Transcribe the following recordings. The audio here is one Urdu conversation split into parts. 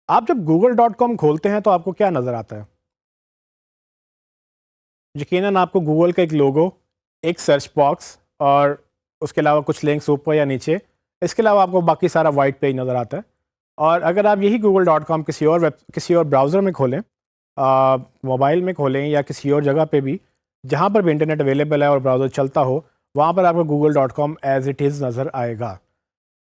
آپ جب google.com کھولتے ہیں تو آپ کو کیا نظر آتا ہے؟ یقیناً آپ کو گوگل کا ایک لوگو، ایک سرچ باکس اور اس کے علاوہ کچھ لنکس اوپر یا نیچے، اس کے علاوہ آپ کو باقی سارا وائٹ پیج نظر آتا ہے. اور اگر آپ یہی google.com کسی اور براؤزر میں کھولیں، موبائل میں کھولیں یا کسی اور جگہ پہ بھی جہاں پر بھی انٹرنیٹ اویلیبل ہے اور براؤزر چلتا ہو، وہاں پر آپ کو google.com ایز اٹ از نظر آئے گا.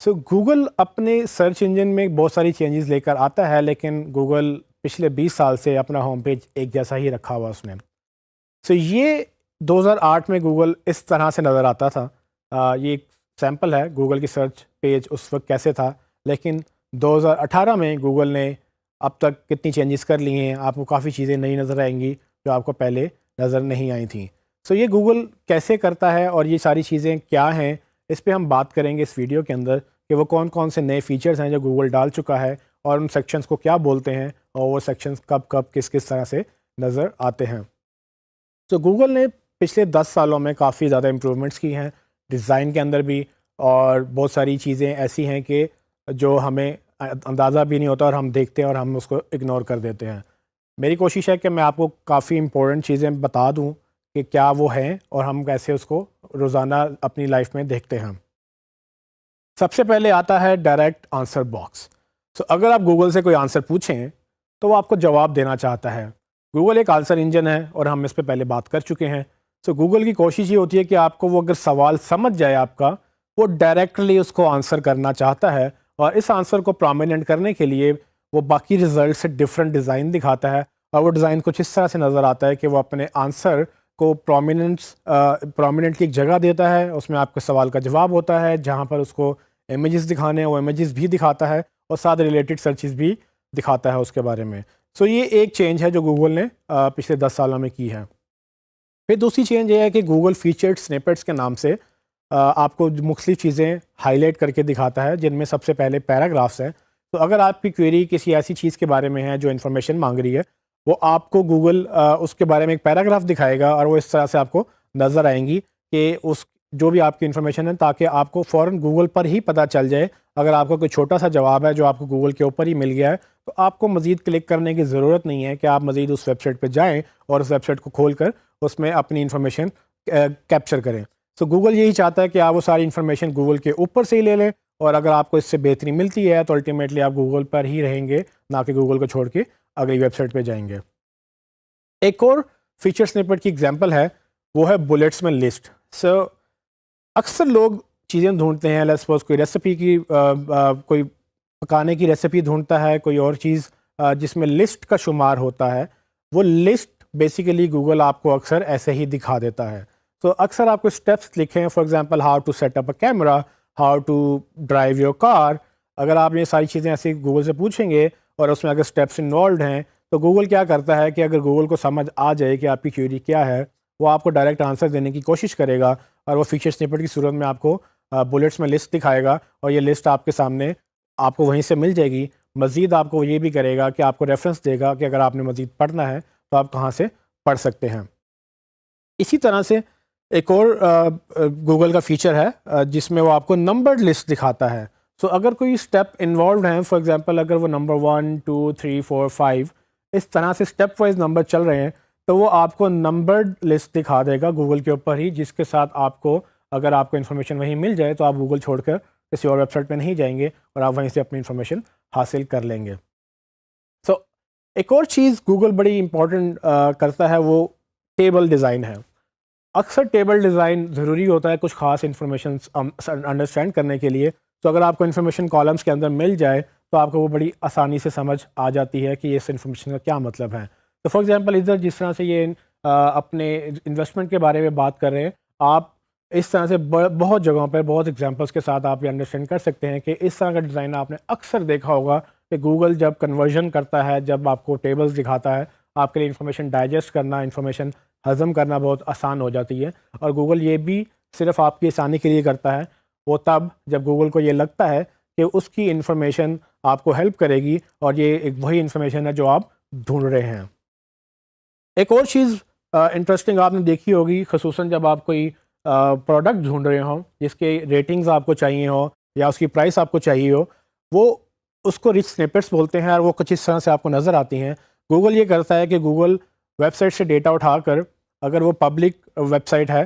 سو گوگل اپنے سرچ انجن میں بہت ساری چینجز لے کر آتا ہے، لیکن گوگل پچھلے 20 سال سے اپنا ہوم پیج ایک جیسا ہی رکھا ہوا اس نے. سو یہ 2008 میں گوگل اس طرح سے نظر آتا تھا. یہ ایک سیمپل ہے گوگل کی سرچ پیج اس وقت کیسے تھا، لیکن 2018 میں گوگل نے اب تک کتنی چینجز کر لی ہیں. آپ کو کافی چیزیں نئی نظر آئیں گی جو آپ کو پہلے نظر نہیں آئی تھیں. سو یہ گوگل کیسے کرتا ہے اور یہ ساری چیزیں کیا ہیں، اس پہ ہم بات کریں گے اس ویڈیو کے اندر کہ وہ کون کون سے نئے فیچرز ہیں جو گوگل ڈال چکا ہے اور ان سیکشنز کو کیا بولتے ہیں اور وہ سیکشنز کب کب کس کس طرح سے نظر آتے ہیں. تو گوگل نے پچھلے 10 سالوں میں کافی زیادہ امپرومنٹس کی ہیں ڈیزائن کے اندر بھی، اور بہت ساری چیزیں ایسی ہیں کہ جو ہمیں اندازہ بھی نہیں ہوتا اور ہم دیکھتے ہیں اور ہم اس کو اگنور کر دیتے ہیں. میری کوشش ہے کہ میں آپ کو کافی امپورٹنٹ چیزیں بتا دوں کہ کیا وہ ہیں اور ہم کیسے اس کو روزانہ اپنی لائف میں دیکھتے ہیں. سب سے پہلے آتا ہے ڈائریکٹ آنسر باکس. سو اگر آپ گوگل سے کوئی آنسر پوچھیں تو وہ آپ کو جواب دینا چاہتا ہے. گوگل ایک آنسر انجن ہے اور ہم اس پہ پہلے بات کر چکے ہیں. سو گوگل کی کوشش یہ ہوتی ہے کہ آپ کو وہ اگر سوال سمجھ جائے آپ کا، وہ ڈائریکٹلی اس کو آنسر کرنا چاہتا ہے، اور اس آنسر کو پرومیننٹ کرنے کے لیے وہ باقی رزلٹ سے ڈفرینٹ ڈیزائن دکھاتا ہے. اور وہ ڈیزائن کچھ اس طرح سے نظر آتا ہے کہ وہ اپنے آنسر کو پرومیننٹلی ایک جگہ دیتا ہے، اس میں آپ کے سوال کا جواب ہوتا ہے، جہاں پر اس کو امیجز دکھانے وہ امیجز بھی دکھاتا ہے اور ساتھ ریلیٹڈ سرچز بھی دکھاتا ہے اس کے بارے میں. سو یہ ایک چینج ہے جو گوگل نے پچھلے 10 سالوں میں کی ہے. پھر دوسری چینج یہ ہے کہ گوگل فیچرڈ سنیپٹس کے نام سے آپ کو مختلف چیزیں ہائی لائٹ کر کے دکھاتا ہے، جن میں سب سے پہلے پیراگرافس ہیں. تو اگر آپ کی کوئری کسی ایسی چیز کے بارے میں ہے جو انفارمیشن مانگ رہی ہے، وہ آپ کو گوگل اس کے بارے میں ایک پیراگراف دکھائے گا اور وہ اس طرح سے آپ کو نظر آئیں گی کہ اس جو بھی آپ کی انفارمیشن ہے، تاکہ آپ کو فوراً گوگل پر ہی پتہ چل جائے. اگر آپ کو کوئی چھوٹا سا جواب ہے جو آپ کو گوگل کے اوپر ہی مل گیا ہے، تو آپ کو مزید کلک کرنے کی ضرورت نہیں ہے کہ آپ مزید اس ویب سائٹ پہ جائیں اور اس ویب سائٹ کو کھول کر اس میں اپنی انفارمیشن کیپچر کریں. سو گوگل یہی چاہتا ہے کہ آپ وہ ساری انفارمیشن گوگل کے اوپر سے ہی لے لیں، اور اگر آپ کو اس سے بہتری ملتی ہے تو الٹیمیٹلی آپ گوگل پر ہی رہیں گے، نہ کہ گوگل کو چھوڑ کے اگلی ویب سائٹ پہ جائیں گے. ایک اور فیچر سنیپٹ کی ایگزامپل ہے، وہ ہے بلٹس میں لسٹ. سو اکثر لوگ چیزیں ڈھونڈتے ہیں، لیٹس سپوز کوئی ریسیپی کی کوئی پکانے کی ریسیپی ڈھونڈتا ہے، کوئی اور چیز جس میں لسٹ کا شمار ہوتا ہے. وہ لسٹ بیسیکلی گوگل آپ کو اکثر ایسے ہی دکھا دیتا ہے. تو اکثر آپ کو اسٹیپس لکھیں، for example how to set up a camera, how to drive your car. اگر آپ یہ ساری چیزیں ایسے گوگل سے پوچھیں گے اور اس میں اگر اسٹیپس انوالوڈ ہیں، تو گوگل کیا کرتا ہے کہ اگر گوگل کو سمجھ آ جائے کہ آپ کی کیوری کیا ہے، وہ آپ کو ڈائریکٹ آنسر دینے کی کوشش کرے گا، اور وہ فیچر سنیپٹ کی صورت میں آپ کو بلٹس میں لسٹ دکھائے گا، اور یہ لسٹ آپ کے سامنے آپ کو وہیں سے مل جائے گی. مزید آپ کو یہ بھی کرے گا کہ آپ کو ریفرنس دے گا کہ اگر آپ نے مزید پڑھنا ہے تو آپ کہاں سے پڑھ سکتے ہیں. اسی طرح سے ایک اور گوگل کا فیچر ہے جس میں وہ آپ کو نمبرڈ لسٹ دکھاتا ہے. سو اگر کوئی اسٹیپ انوالوڈ ہیں، فار ایگزامپل اگر وہ نمبر 1 2 3 4 5 اس طرح سے اسٹیپ وائز نمبر چل رہے ہیں، تو وہ آپ کو نمبرڈ لسٹ دکھا دے گا گوگل کے اوپر ہی، جس کے ساتھ آپ کو اگر آپ کو انفارمیشن وہیں مل جائے تو آپ گوگل چھوڑ کر کسی اور ویب سائٹ پہ نہیں جائیں گے اور آپ وہیں سے اپنی انفارمیشن حاصل کر لیں گے. سو ایک اور چیز گوگل بڑی امپورٹنٹ کرتا ہے، وہ ٹیبل ڈیزائن ہے. اکثر ٹیبل ڈیزائن ضروری ہوتا ہے کچھ خاص انفارمیشن انڈرسٹینڈ کرنے کے لیے. تو اگر آپ کو انفارمیشن کالمس کے اندر مل جائے تو آپ کو وہ بڑی آسانی سے سمجھ آ جاتی ہے کہ اس انفارمیشن کا کیا مطلب ہے. تو فار ایگزامپل ادھر جس طرح سے یہ اپنے انویسٹمنٹ کے بارے میں بات کر رہے ہیں، آپ اس طرح سے بہت جگہوں پر بہت ایگزامپلس کے ساتھ آپ یہ انڈرسٹینڈ کر سکتے ہیں کہ اس طرح کا ڈیزائن آپ نے اکثر دیکھا ہوگا کہ گوگل جب کنورژن کرتا ہے، جب آپ کو ٹیبلز دکھاتا ہے، آپ کے لیے انفارمیشن ڈائجسٹ کرنا، انفارمیشن ہضم کرنا بہت آسان ہو جاتی ہے. اور گوگل یہ بھی صرف آپ کی آسانی کے لیے کرتا ہے، وہ تب جب گوگل کو یہ لگتا ہے کہ اس کی انفارمیشن آپ کو ہیلپ کرے گی اور یہ ایک وہی انفارمیشن ہے جو آپ ڈھونڈ رہے ہیں. ایک اور چیز انٹرسٹنگ آپ نے دیکھی ہوگی، خصوصاً جب آپ کوئی پروڈکٹ ڈھونڈ رہے ہوں جس کے ریٹنگز آپ کو چاہیے ہوں یا اس کی پرائس آپ کو چاہیے ہو، وہ اس کو رچ سنیپٹس بولتے ہیں اور وہ کچھ اس طرح سے آپ کو نظر آتی ہیں. گوگل یہ کرتا ہے کہ گوگل ویب سائٹ سے ڈیٹا اٹھا کر, اگر وہ پبلک ویب سائٹ ہے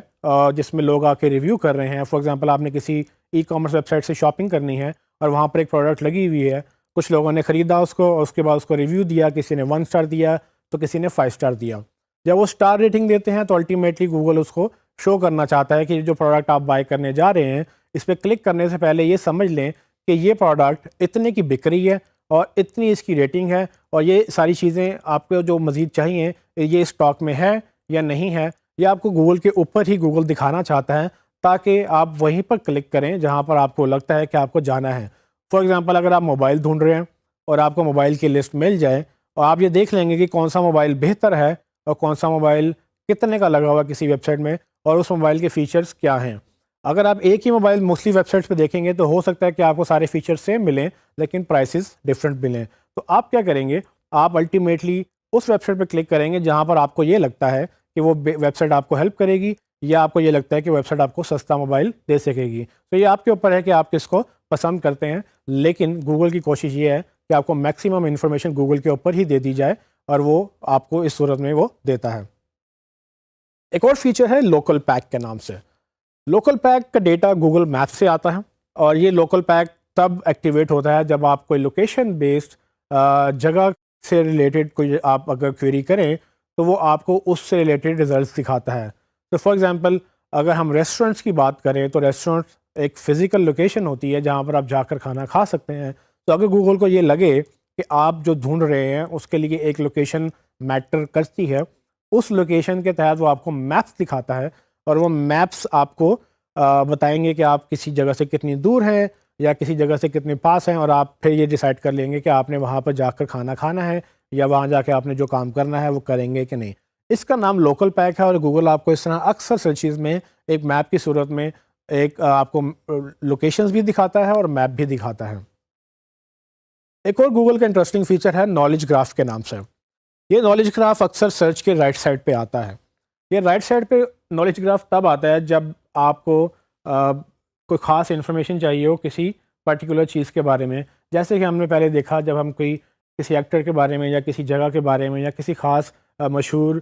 جس میں لوگ آ کے ریویو کر رہے ہیں, فار ایگزامپل آپ نے کسی ای کامرس ویب سائٹ سے شاپنگ کرنی ہے اور وہاں پر ایک پروڈکٹ لگی ہوئی ہے, کچھ لوگوں نے خریدا اس کو اور اس کے بعد اس کو ریویو دیا, کسی نے 1 اسٹار دیا تو کسی نے 5 اسٹار دیا. جب وہ اسٹار ریٹنگ دیتے ہیں تو الٹیمیٹلی گوگل اس کو شو کرنا چاہتا ہے کہ جو پروڈکٹ آپ بائی کرنے جا رہے ہیں اس پہ کلک کرنے سے پہلے یہ سمجھ لیں کہ یہ پروڈکٹ اتنے کی بک رہی ہے اور اتنی اس کی ریٹنگ ہے, اور یہ ساری چیزیں آپ کو جو مزید چاہیے یہ اسٹاک میں ہے یا نہیں ہے. یہ آپ کو گوگل کے اوپر ہی گوگل دکھانا چاہتا ہے تاکہ آپ وہیں پر کلک کریں جہاں پر آپ کو لگتا ہے کہ آپ کو جانا ہے. فار ایگزامپل اگر آپ موبائل ڈھونڈ رہے ہیں اور آپ کو موبائل کی لسٹ مل جائے اور آپ یہ دیکھ لیں گے کہ کون سا موبائل بہتر ہے اور کون سا موبائل کتنے کا لگا ہوا کسی ویب سائٹ میں اور اس موبائل کے فیچرز کیا ہیں. اگر آپ ایک ہی موبائل موسٹلی ویب سائٹس پہ دیکھیں گے تو ہو سکتا ہے کہ آپ کو سارے فیچرز سیم ملیں لیکن پرائسز ڈفرینٹ ملیں. تو آپ کیا کریں گے, آپ الٹیمیٹلی اس ویب سائٹ پہ کلک کریں گے جہاں پر آپ کو یہ لگتا ہے کہ وہ ویب سائٹ آپ کو ہیلپ کرے گی یا آپ کو یہ لگتا ہے کہ ویب سائٹ آپ کو سستا موبائل دے سکے گی. تو یہ آپ کے اوپر ہے کہ آپ کس کو پسند کرتے ہیں, لیکن گوگل کی کوشش یہ ہے کہ آپ کو میکسیمم انفارمیشن گوگل کے اوپر ہی دے دی جائے اور وہ آپ کو اس صورت میں وہ دیتا ہے. ایک اور فیچر ہے لوکل پیک کے نام سے. لوکل پیک کا ڈیٹا گوگل میپ سے آتا ہے اور یہ لوکل پیک تب ایکٹیویٹ ہوتا ہے جب آپ کوئی لوکیشن بیسڈ جگہ سے ریلیٹڈ کوئی آپ اگر کویری کریں تو وہ آپ کو اس سے ریلیٹڈ ریزلٹس دکھاتا ہے. تو فار ایگزامپل اگر ہم ریسٹورنٹس کی بات کریں تو ریسٹورنٹ ایک فزیکل لوکیشن ہوتی ہے جہاں پر آپ جا کر کھانا کھا سکتے ہیں. تو اگر گوگل کو یہ لگے کہ آپ جو ڈھونڈ رہے ہیں اس کے لیے ایک لوکیشن میٹر کرتی ہے, اس لوکیشن کے تحت وہ آپ کو میپس دکھاتا ہے اور وہ میپس آپ کو بتائیں گے کہ آپ کسی جگہ سے کتنی دور ہیں یا کسی جگہ سے کتنے پاس ہیں, اور آپ پھر یہ ڈیسائیڈ کر لیں گے کہ آپ نے وہاں پر جا کر کھانا کھانا ہے یا وہاں جا کے آپ نے جو کام کرنا ہے وہ کریں گے کہ نہیں. اس کا نام لوکل پیک ہے اور گوگل آپ کو اس طرح اکثر سرچیز میں ایک میپ کی صورت میں ایک آپ کو لوکیشنز بھی دکھاتا ہے اور میپ بھی دکھاتا ہے. ایک اور گوگل کا انٹرسٹنگ فیچر ہے نالج گراف کے نام سے. یہ نالج گراف اکثر سرچ کے رائٹ سائڈ پہ آتا ہے. یہ رائٹ سائڈ پہ نالج گراف تب آتا ہے جب آپ کو کوئی خاص انفارمیشن چاہیے ہو کسی پرٹیکولر چیز کے بارے میں. جیسے کہ ہم نے پہلے دیکھا جب ہم کوئی کسی ایکٹر کے بارے میں یا کسی جگہ کے بارے میں یا کسی خاص مشہور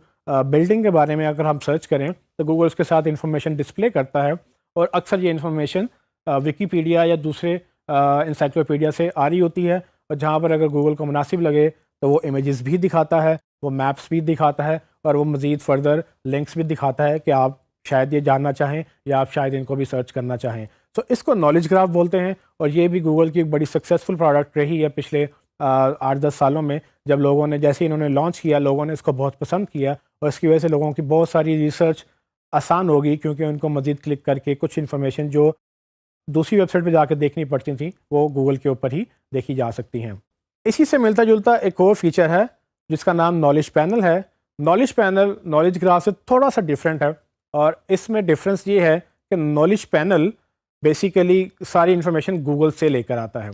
بلڈنگ کے بارے میں اگر ہم سرچ کریں تو گوگل اس کے ساتھ انفارمیشن ڈسپلے کرتا ہے, اور اکثر یہ انفارمیشن ویکیپیڈیا یا دوسرے انسائکلوپیڈیا سے آ رہی ہوتی ہے, اور جہاں پر اگر گوگل کو مناسب لگے تو وہ امیجز بھی دکھاتا ہے, وہ میپس بھی دکھاتا ہے اور وہ مزید فردر لنکس بھی دکھاتا ہے کہ آپ شاید یہ جاننا چاہیں یا آپ شاید ان کو بھی سرچ کرنا چاہیں. تو اس کو نالج گراف بولتے ہیں اور یہ بھی گوگل کی ایک بڑی سکسیزفل پروڈکٹ رہی ہے پچھلے 8-10 سالوں میں. جب لوگوں نے جیسے انہوں نے لانچ کیا لوگوں نے اس کو بہت پسند کیا اور اس کی وجہ سے لوگوں کی بہت ساری ریسرچ آسان ہوگی کیونکہ ان کو مزید کلک کر کے کچھ انفارمیشن جو دوسری ویب سائٹ پہ جا کے دیکھنی پڑتی تھیں وہ گوگل کے اوپر ہی دیکھی جا سکتی ہیں. اسی سے ملتا جلتا ایک اور فیچر ہے جس کا نام نالج پینل ہے. نالج پینل نالج گراف سے تھوڑا سا ڈیفرنٹ ہے اور اس میں ڈفرینس یہ ہے کہ نالج پینل بیسیکلی ساری انفارمیشن گوگل سے لے کر آتا ہے.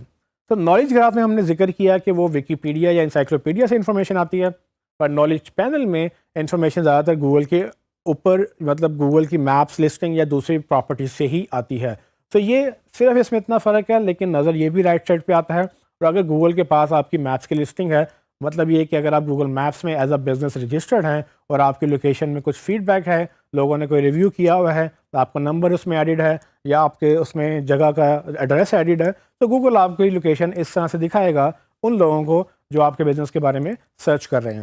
تو نالج گراف میں ہم نے ذکر کیا کہ وہ ویکیپیڈیا یا انسائکلوپیڈیا سے انفارمیشن آتی ہے, پر نالج پینل میں انفارمیشن زیادہ تر گوگل کے اوپر مطلب گوگل کی میپس لسٹنگ یا دوسری پراپرٹیز سے ہی آتی ہے. تو یہ صرف اس میں اتنا فرق ہے, لیکن نظر یہ بھی رائٹ سائڈ پہ آتا ہے. اور اگر گوگل کے پاس آپ کی میپس کی لسٹنگ ہے, مطلب یہ کہ اگر آپ گوگل میپس میں ایز اے بزنس رجسٹرڈ ہیں اور آپ کی لوکیشن میں کچھ فیڈ بیک ہے, لوگوں نے کوئی ریویو کیا ہوا ہے, تو آپ کا نمبر اس میں ایڈڈ ہے یا آپ کے اس میں جگہ کا ایڈریس ایڈڈ ہے, تو گوگل آپ کی لوکیشن اس طرح سے دکھائے گا ان لوگوں کو جو آپ کے بزنس کے بارے میں سرچ کر رہے ہیں.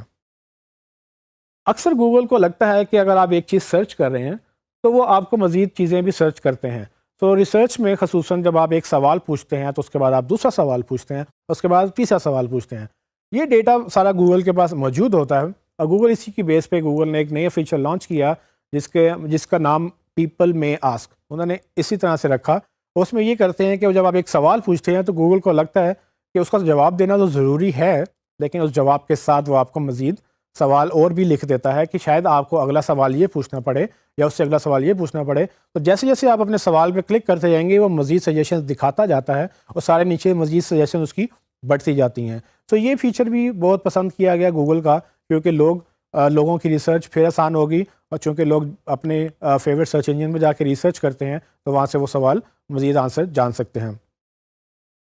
اکثر گوگل کو لگتا ہے کہ اگر آپ ایک چیز سرچ کر رہے ہیں تو وہ آپ کو مزید چیزیں بھی سرچ کرتے ہیں. تو ریسرچ میں خصوصاً جب آپ ایک سوال پوچھتے ہیں تو اس کے بعد آپ دوسرا سوال پوچھتے ہیں, اس کے بعد تیسرا سوال پوچھتے ہیں. یہ ڈیٹا سارا گوگل کے پاس موجود ہوتا ہے اور گوگل اسی کی بیس پہ گوگل نے ایک نیا فیچر لانچ کیا جس کا نام پیپل میں آسک انہوں نے اسی طرح سے رکھا. اس میں یہ کرتے ہیں کہ جب آپ ایک سوال پوچھتے ہیں تو گوگل کو لگتا ہے کہ اس کا جواب دینا تو ضروری ہے, لیکن اس جواب کے ساتھ وہ آپ کو مزید سوال اور بھی لکھ دیتا ہے کہ شاید آپ کو اگلا سوال یہ پوچھنا پڑے یا اس سے اگلا سوال یہ پوچھنا پڑے. تو جیسے جیسے آپ اپنے سوال پہ کلک کرتے جائیں گے وہ مزید سجیشنز دکھاتا جاتا ہے اور سارے نیچے مزید سجیشن اس کی بڑھتی جاتی ہیں. تو یہ فیچر بھی بہت پسند کیا گیا گوگل کا, کیونکہ لوگوں کی ریسرچ پھر آسان ہوگی, اور چونکہ لوگ اپنے فیورٹ سرچ انجن میں جا کے ریسرچ کرتے ہیں تو وہاں سے وہ سوال مزید آنسر جان سکتے ہیں.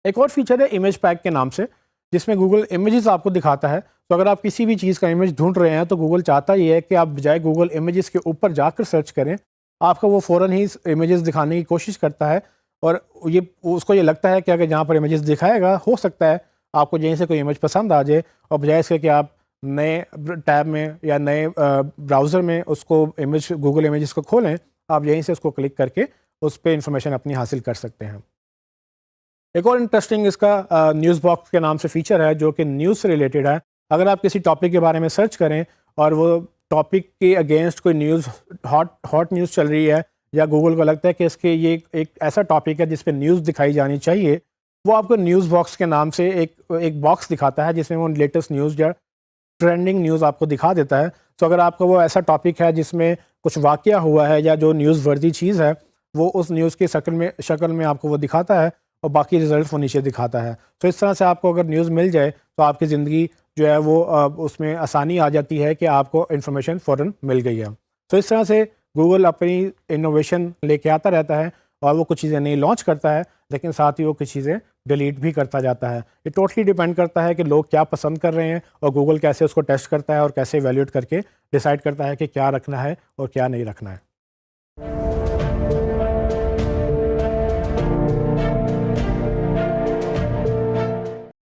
ایک اور فیچر ہے امیج پیک کے نام سے، جس میں گوگل امیجز آپ کو دکھاتا ہے. تو اگر آپ کسی بھی چیز کا امیج ڈھونڈ رہے ہیں تو گوگل چاہتا یہ ہے کہ آپ بجائے گوگل امیجز کے اوپر جا کر سرچ کریں، آپ کو وہ فوراً ہی امیجز دکھانے کی کوشش کرتا ہے. اور یہ اس کو یہ لگتا ہے کہ اگر جہاں پر امیجز دکھائے گا ہو سکتا ہے آپ کو یہیں سے کوئی امیج پسند آ جائے، اور بجائے اس کے کہ آپ نئے ٹیب میں یا نئے براؤزر میں اس کو امیج گوگل امیجز کو کھولیں، آپ یہیں سے اس کو کلک کر کے اس پہ انفارمیشن اپنی حاصل کر سکتے ہیں. ایک اور انٹرسٹنگ اس کا نیوز باکس کے نام سے فیچر ہے جو کہ نیوز سے ریلیٹڈ ہے. اگر آپ کسی ٹاپک کے بارے میں سرچ کریں اور وہ ٹاپک کے اگینسٹ کوئی نیوز ہاٹ نیوز چل رہی ہے، یا گوگل کو لگتا ہے کہ اس کے یہ ایک ایسا ٹاپک ہے جس پہ نیوز دکھائی جانی چاہیے، وہ آپ کو نیوز باکس کے نام سے ایک باکس دکھاتا ہے جس میں وہ لیٹسٹ نیوز یا ٹرینڈنگ نیوز آپ کو دکھا دیتا ہے. تو اگر آپ کو وہ ایسا ٹاپک ہے جس میں کچھ واقعہ ہوا ہے یا جو نیوز ورزی چیز ہے، وہ اس نیوز کی شکل میں آپ کو وہ دکھاتا ہے، اور باقی رزلٹ وہ نیچے دکھاتا ہے. تو اس طرح سے آپ کو اگر نیوز مل جائے تو آپ کی زندگی جو ہے وہ اس میں آسانی آ جاتی ہے کہ آپ کو انفارمیشن فوراً مل گئی ہے. تو اس طرح سے گوگل اپنی انوویشن لے کے آتا رہتا ہے، اور وہ کچھ چیزیں نئی لانچ کرتا ہے، لیکن ساتھ ہی وہ کچھ چیزیں ڈیلیٹ بھی کرتا جاتا ہے. یہ ٹوٹلی ڈیپینڈ کرتا ہے کہ لوگ کیا پسند کر رہے ہیں، اور گوگل کیسے اس کو ٹیسٹ کرتا ہے اور کیسے ایویلیوٹ کر کے ڈیسائیڈ کرتا ہے کہ کیا رکھنا ہے اور کیا نہیں رکھنا ہے.